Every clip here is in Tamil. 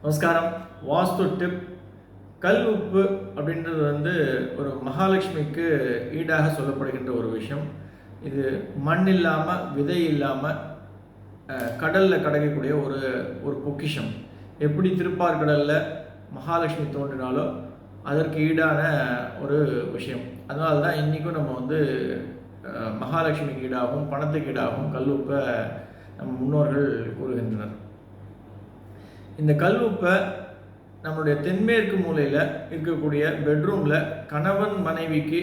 நமஸ்காரம். வாஸ்து டிப். கல் உப்பு அப்படின்றது ஒரு மகாலட்சுமிக்கு ஈடாக சொல்லப்படுகின்ற ஒரு விஷயம். இது மண் இல்லாமல் விதை இல்லாமல் கடலில் கிடைக்கக்கூடிய ஒரு பொக்கிஷம். எப்படி திருப்பார்கடலில் மகாலட்சுமி தோன்றினாலோ அதற்கு ஈடான ஒரு விஷயம். அதனால தான் இன்றைக்கும் நம்ம மகாலட்சுமிக்கு ஈடாகவும் பணத்துக்கு ஈடாகவும் கல் உப்பை நம்ம முன்னோர்கள் கூறுகின்றனர். இந்த கல் உப்பை நம்மளுடைய தென்மேற்கு மூலையில் இருக்கக்கூடிய பெட்ரூமில் கணவன் மனைவிக்கு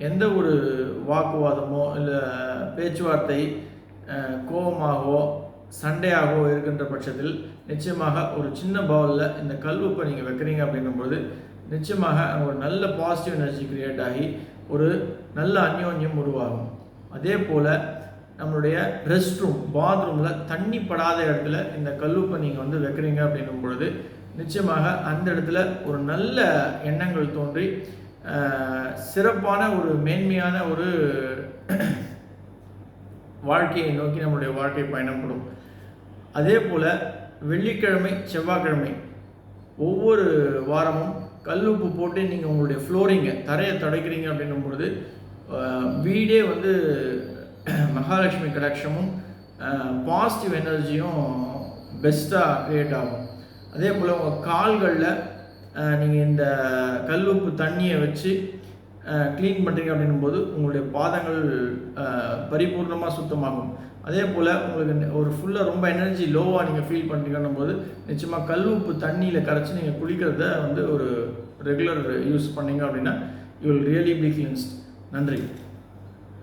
எந்த ஒரு வாக்குவாதமோ இல்லை பேச்சுவார்த்தை கோபமாகவோ சண்டையாகவோ இருக்கின்ற பட்சத்தில் நிச்சயமாக ஒரு சின்ன பவுலில் இந்த கல் உப்பை நீங்கள் வைக்கிறீங்க அப்படின்னும்போது நிச்சயமாக ஒரு நல்ல பாசிட்டிவ் எனர்ஜி கிரியேட் ஆகி ஒரு நல்ல அந்யோன்யம் உருவாகும். அதே போல் நம்மளுடைய ரெஸ்ட் ரூம் பாத்ரூமில் தண்ணி படாத இடத்துல இந்த கல்லுப்பை நீங்கள் வைக்கிறீங்க அப்படின்னும் பொழுது நிச்சயமாக அந்த இடத்துல ஒரு நல்ல எண்ணங்கள் தோன்றி சிறப்பான ஒரு மேன்மையான ஒரு வாழ்க்கையை நோக்கி நம்மளுடைய வாழ்க்கை பயணப்படும். அதே போல் வெள்ளிக்கிழமை செவ்வாய்க்கிழமை ஒவ்வொரு வாரமும் கல்லுப்பு போட்டு நீங்கள் உங்களுடைய ஃப்ளோரிங்கை தரையை துடைக்கிறீங்க அப்படின்னும் பொழுது வீடே மகாலட்சுமி கடாட்சமும் பாசிட்டிவ் எனர்ஜியும் பெஸ்ட்டாக க்ரியேட் ஆகும். அதே போல் உங்கள் கால்களில் நீங்கள் இந்த கல்லுப்பு தண்ணியை வச்சு க்ளீன் பண்ணுறீங்க அப்படின்னும்போது உங்களுடைய பாதங்கள் பரிபூர்ணமாக சுத்தமாகும். அதே போல் உங்களுக்கு ஒரு ஃபுல்லாக ரொம்ப எனர்ஜி லோவாக நீங்கள் ஃபீல் பண்ணுறீங்கன்னும் போது நிச்சயமாக கல்லுப்பு தண்ணியில் கரைச்சி நீங்கள் குளிக்கிறத ஒரு ரெகுலர் யூஸ் பண்ணிங்க அப்படின்னா யூ வில் ரியலி பி கிளீன்ஸ்ட். நன்றி.